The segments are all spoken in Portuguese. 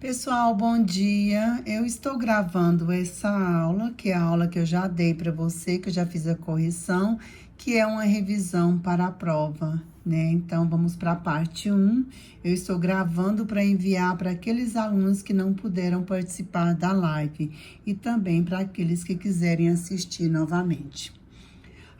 Pessoal, bom dia. Eu estou gravando essa aula, que é a aula que eu já dei para você, que eu já fiz a correção, que é uma revisão para a prova, né? Então, vamos para a parte 1. Eu estou gravando para enviar para aqueles alunos que não puderam participar da live e também para aqueles que quiserem assistir novamente.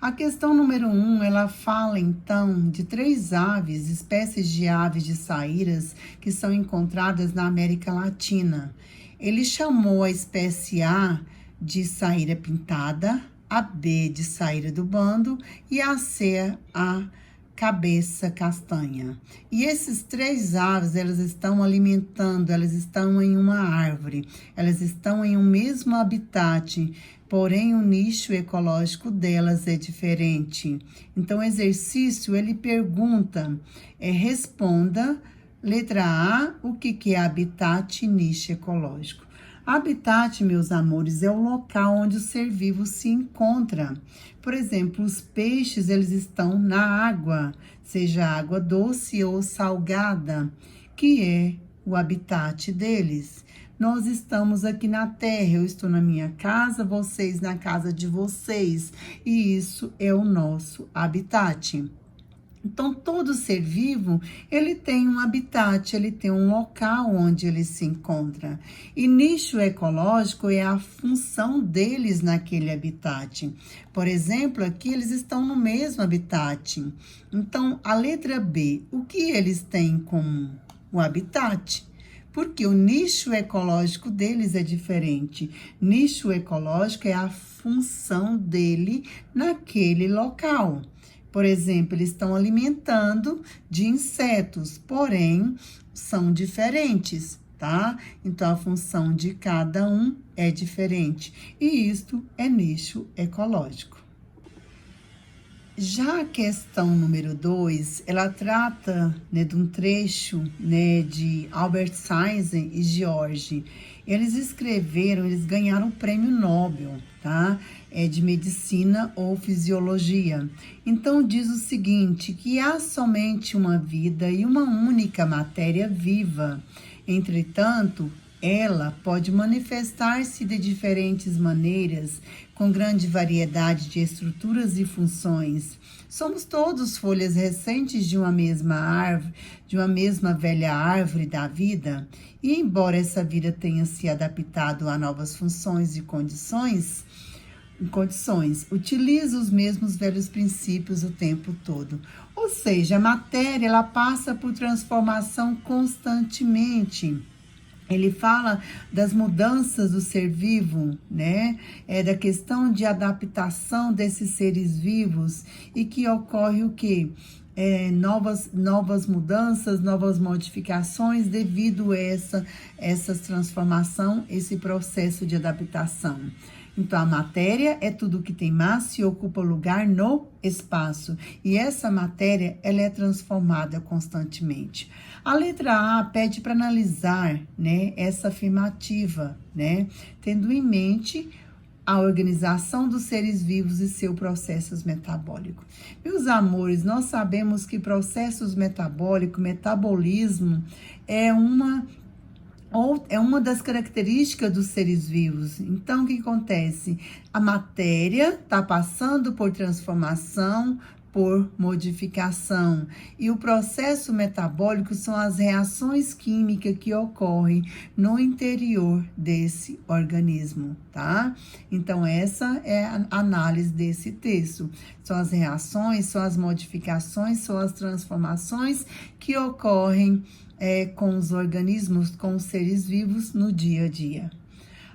A questão número 1, ela fala então de 3 aves, espécies de aves de saíras que são encontradas na América Latina. Ele chamou a espécie A de saíra pintada, a B de saíra do bando e a C a cabeça castanha. E esses 3 aves, elas estão alimentando, elas estão em uma árvore, elas estão em um mesmo habitat, porém o nicho ecológico delas é diferente. Então, o exercício, ele pergunta, responda, letra A, o que é habitat e nicho ecológico. Habitat, meus amores, é o local onde o ser vivo se encontra. Por exemplo, os peixes, eles estão na água, seja água doce ou salgada, que é o habitat deles. Nós estamos aqui na Terra, eu estou na minha casa, vocês na casa de vocês, e isso é o nosso habitat. Então, todo ser vivo, ele tem um habitat, ele tem um local onde ele se encontra. E nicho ecológico é a função deles naquele habitat. Por exemplo, aqui eles estão no mesmo habitat. Então, a letra B, o que eles têm em comum? O habitat. Porque o nicho ecológico deles é diferente. Nicho ecológico é a função dele naquele local. Por exemplo, eles estão alimentando de insetos, porém, são diferentes, tá? Então, a função de cada um é diferente. E isto é nicho ecológico. Já a questão número 2, ela trata, né, de um trecho, né, de Albert Einstein e George. Eles ganharam o prêmio Nobel, tá? De medicina ou fisiologia. Então, diz o seguinte, que há somente uma vida e uma única matéria viva. Entretanto, ela pode manifestar-se de diferentes maneiras, com grande variedade de estruturas e funções. Somos todos folhas recentes de uma mesma árvore, de uma mesma velha árvore da vida, e embora essa vida tenha se adaptado a novas funções e condições, utiliza os mesmos velhos princípios o tempo todo. Ou seja, a matéria, ela passa por transformação constantemente. Ele fala das mudanças do ser vivo, né? Da questão de adaptação desses seres vivos e que ocorre o quê? Novas mudanças, novas modificações devido a essa transformação, esse processo de adaptação. Então, a matéria é tudo que tem massa e ocupa lugar no espaço. E essa matéria, ela é transformada constantemente. A letra A pede para analisar, né, essa afirmativa, né, tendo em mente a organização dos seres vivos e seu processos metabólicos. Meus amores, nós sabemos que processos metabólicos, metabolismo, é uma das características dos seres vivos. Então, o que acontece? A matéria está passando por transformação, por modificação. E o processo metabólico são as reações químicas que ocorrem no interior desse organismo, tá? Então, essa é a análise desse texto. São as reações, são as modificações, são as transformações que ocorrem com os organismos, com os seres vivos no dia a dia.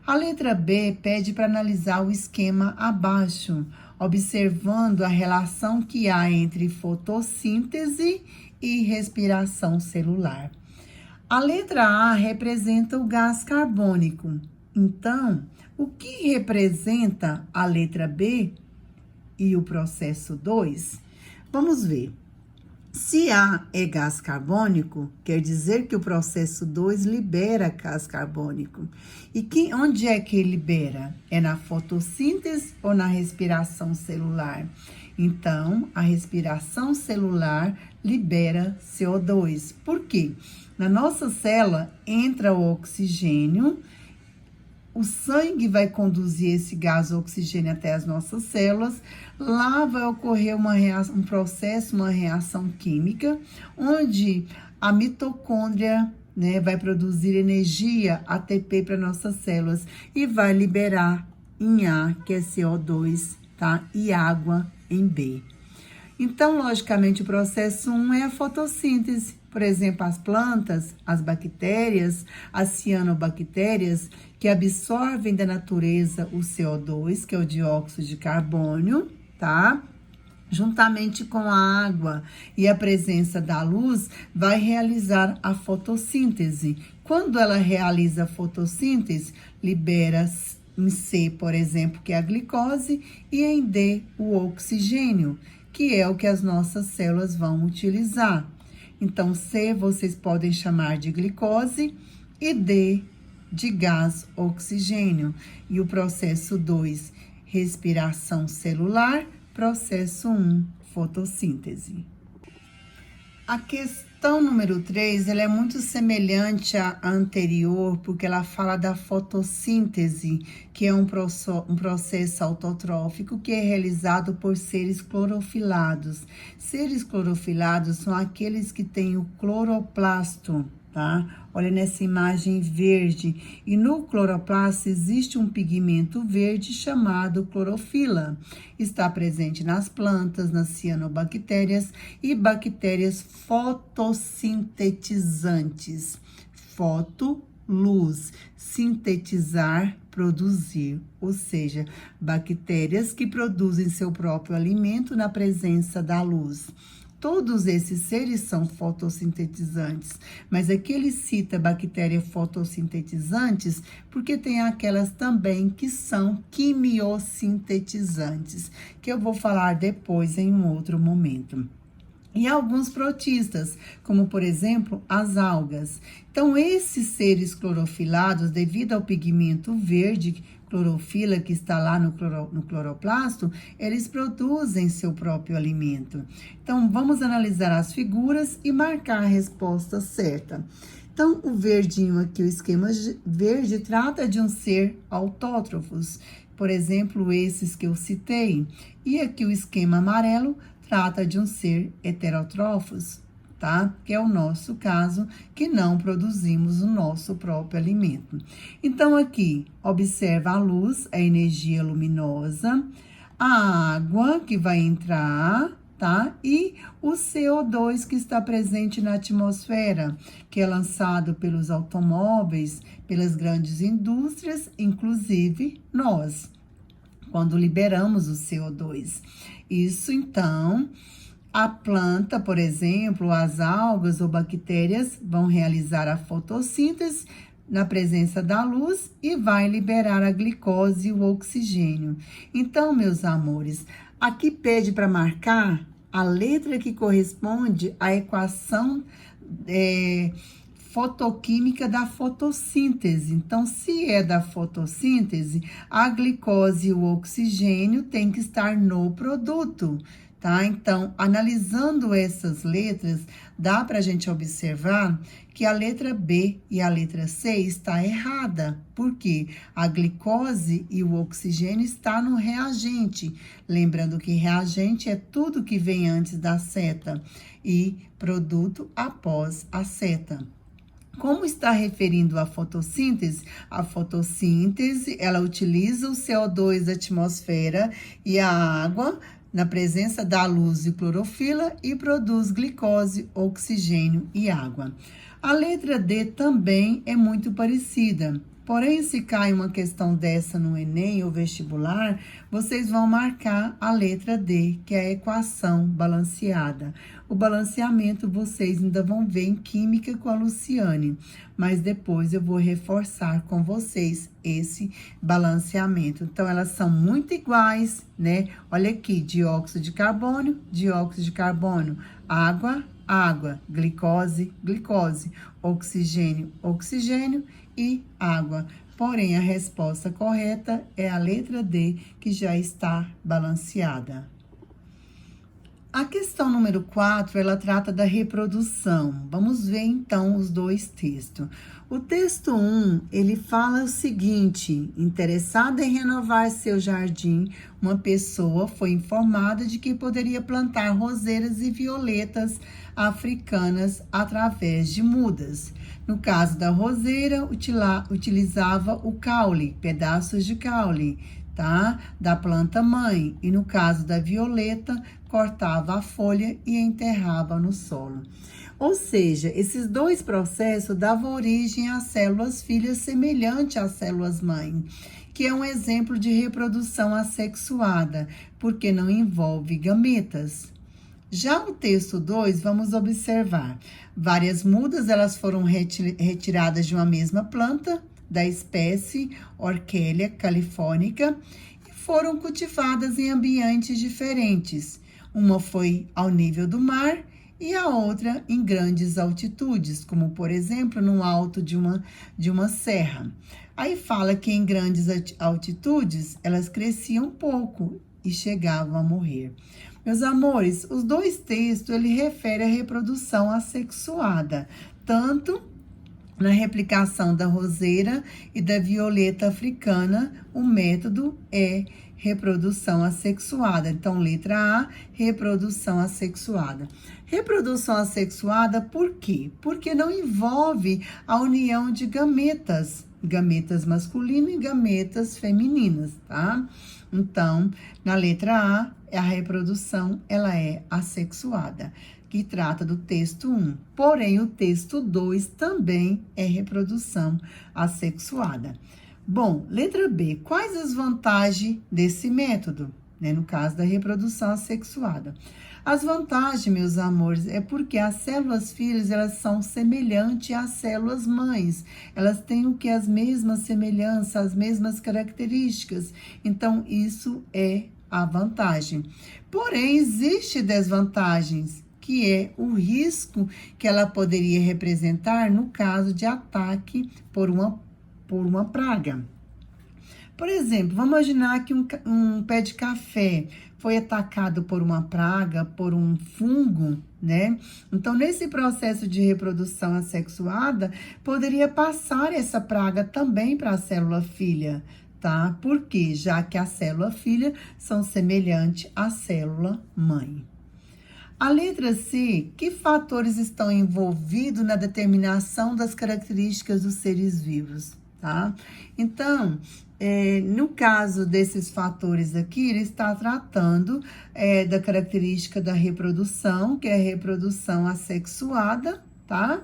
A letra B pede para analisar o esquema abaixo, observando a relação que há entre fotossíntese e respiração celular. A letra A representa o gás carbônico. Então, o que representa a letra B e o processo 2? Vamos ver. Se A é gás carbônico, quer dizer que o processo 2 libera gás carbônico. E onde é que libera? É na fotossíntese ou na respiração celular? Então, a respiração celular libera CO2. Por quê? Na nossa célula entra o oxigênio, o sangue vai conduzir esse gás oxigênio até as nossas células. Lá vai ocorrer uma reação química, onde a mitocôndria, né, vai produzir energia ATP para nossas células e vai liberar em A, que é CO2, tá? E água em B. Então, logicamente, o processo 1 é a fotossíntese. Por exemplo, as plantas, as bactérias, as cianobactérias, que absorvem da natureza o CO2, que é o dióxido de carbono, tá? Juntamente com a água e a presença da luz, vai realizar a fotossíntese. Quando ela realiza a fotossíntese, libera em C, por exemplo, que é a glicose, e em D, o oxigênio, que é o que as nossas células vão utilizar. Então, C vocês podem chamar de glicose e D de gás oxigênio. E o processo 2, respiração celular, processo 1, fotossíntese. A questão número 3, ela é muito semelhante à anterior, porque ela fala da fotossíntese, que é um processo autotrófico que é realizado por seres clorofilados. Seres clorofilados são aqueles que têm o cloroplasto, tá? Olha nessa imagem verde. E no cloroplasto existe um pigmento verde chamado clorofila. Está presente nas plantas, nas cianobactérias e bactérias fotossintetizantes. Foto, luz, sintetizar, produzir, ou seja, bactérias que produzem seu próprio alimento na presença da luz. Todos esses seres são fotossintetizantes, mas aqui ele cita bactérias fotossintetizantes porque tem aquelas também que são quimiosintetizantes, que eu vou falar depois em um outro momento. E alguns protistas, como por exemplo as algas. Então, esses seres clorofilados, devido ao pigmento verde, clorofila, que está lá no cloroplasto, eles produzem seu próprio alimento. Então, vamos analisar as figuras e marcar a resposta certa. Então, o verdinho aqui, o esquema verde, trata de um ser autótrofos. Por exemplo, esses que eu citei. E aqui o esquema amarelo trata de um ser heterótrofos, tá? Que é o nosso caso, que não produzimos o nosso próprio alimento. Então, aqui, observa a luz, a energia luminosa, a água que vai entrar, tá? E o CO2 que está presente na atmosfera, que é lançado pelos automóveis, pelas grandes indústrias, inclusive nós, quando liberamos o CO2. Isso, então, a planta, por exemplo, as algas ou bactérias vão realizar a fotossíntese na presença da luz e vai liberar a glicose e o oxigênio. Então, meus amores, aqui pede para marcar a letra que corresponde à equação fotoquímica da fotossíntese. Então, se é da fotossíntese, a glicose e o oxigênio tem que estar no produto, tá? Então, analisando essas letras, dá para a gente observar que a letra B e a letra C está errada, porque a glicose e o oxigênio está no reagente. Lembrando que reagente é tudo que vem antes da seta e produto após a seta. Como está referindo à fotossíntese? A fotossíntese, ela utiliza o CO2 da atmosfera e a água na presença da luz e clorofila e produz glicose, oxigênio e água. A letra D também é muito parecida. Porém, se cai uma questão dessa no Enem ou vestibular, vocês vão marcar a letra D, que é a equação balanceada. O balanceamento vocês ainda vão ver em química com a Luciane, mas depois eu vou reforçar com vocês esse balanceamento. Então, elas são muito iguais, né? Olha aqui, dióxido de carbono, água, água, glicose, glicose, oxigênio, oxigênio e água. Porém, a resposta correta é a letra D, que já está balanceada. A questão número 4, ela trata da reprodução. Vamos ver, então, os dois textos. O texto 1, ele fala o seguinte: interessada em renovar seu jardim, uma pessoa foi informada de que poderia plantar roseiras e violetas africanas através de mudas. No caso da roseira, utilizava o caule, pedaços de caule, tá? Da planta mãe. E no caso da violeta, cortava a folha e enterrava no solo. Ou seja, esses dois processos davam origem a células filhas semelhantes às células mãe, que é um exemplo de reprodução assexuada, porque não envolve gametas. Já o texto 2, vamos observar. Várias mudas, elas foram retiradas de uma mesma planta, da espécie Orquídea californica, e foram cultivadas em ambientes diferentes. Uma foi ao nível do mar e a outra em grandes altitudes, como, por exemplo, no alto de uma serra. Aí fala que em grandes altitudes, elas cresciam pouco e chegavam a morrer. Meus amores, os dois textos, ele refere à reprodução assexuada, tanto na replicação da roseira e da violeta africana, o método é reprodução assexuada. Então, letra A, reprodução assexuada. Reprodução assexuada por quê? Porque não envolve a união de gametas masculinas e gametas femininas, tá? Então, na letra A, a reprodução, ela é assexuada, que trata do texto 1. Porém, o texto 2 também é reprodução assexuada. Bom, letra B. Quais as vantagens desse método? No caso da reprodução assexuada. As vantagens, meus amores, é porque as células filhas, elas são semelhantes às células mães. Elas têm o que? As mesmas semelhanças, as mesmas características. Então, isso é a vantagem. Porém, existe desvantagens, que é o risco que ela poderia representar no caso de ataque por uma praga. Por exemplo, vamos imaginar que um pé de café foi atacado por uma praga, por um fungo, né? Então, nesse processo de reprodução assexuada, poderia passar essa praga também para a célula filha, tá? Por quê? Já que a célula filha são semelhantes à célula mãe. A letra C, que fatores estão envolvidos na determinação das características dos seres vivos, tá? Então, no caso desses fatores aqui, ele está tratando da característica da reprodução, que é a reprodução assexuada, tá?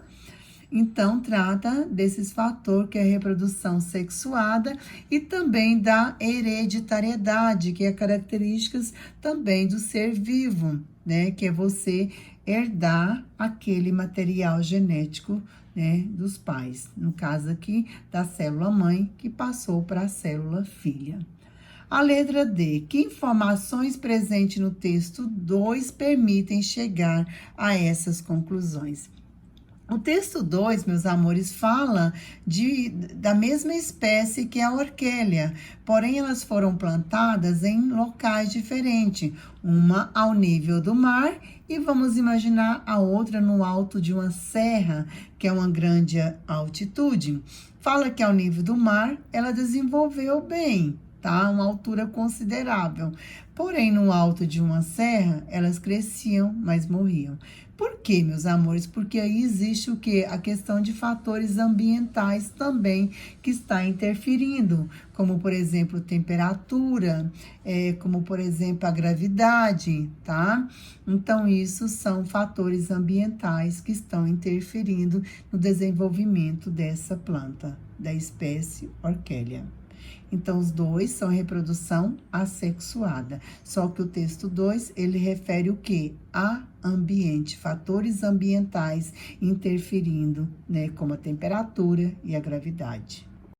Então, trata desses fatores, que é a reprodução sexuada, e também da hereditariedade, que é características também do ser vivo, né? Que é você herdar aquele material genético, né, dos pais. No caso aqui, da célula mãe, que passou para a célula filha. A letra D. Que informações presentes no texto 2 permitem chegar a essas conclusões? O texto 2, meus amores, fala da mesma espécie que a orquídea, porém elas foram plantadas em locais diferentes, uma ao nível do mar e vamos imaginar a outra no alto de uma serra, que é uma grande altitude. Fala que ao nível do mar ela desenvolveu bem, tá? Uma altura considerável. Porém, no alto de uma serra, elas cresciam, mas morriam. Por quê, meus amores? Porque aí existe o quê? A questão de fatores ambientais também que está interferindo, como, por exemplo, temperatura, como, por exemplo, a gravidade, tá? Então, isso são fatores ambientais que estão interferindo no desenvolvimento dessa planta, da espécie Orquídea. Então, os dois são reprodução assexuada. Só que o texto 2, ele refere o quê? A ambiente, fatores ambientais interferindo, né? Como a temperatura e a gravidade.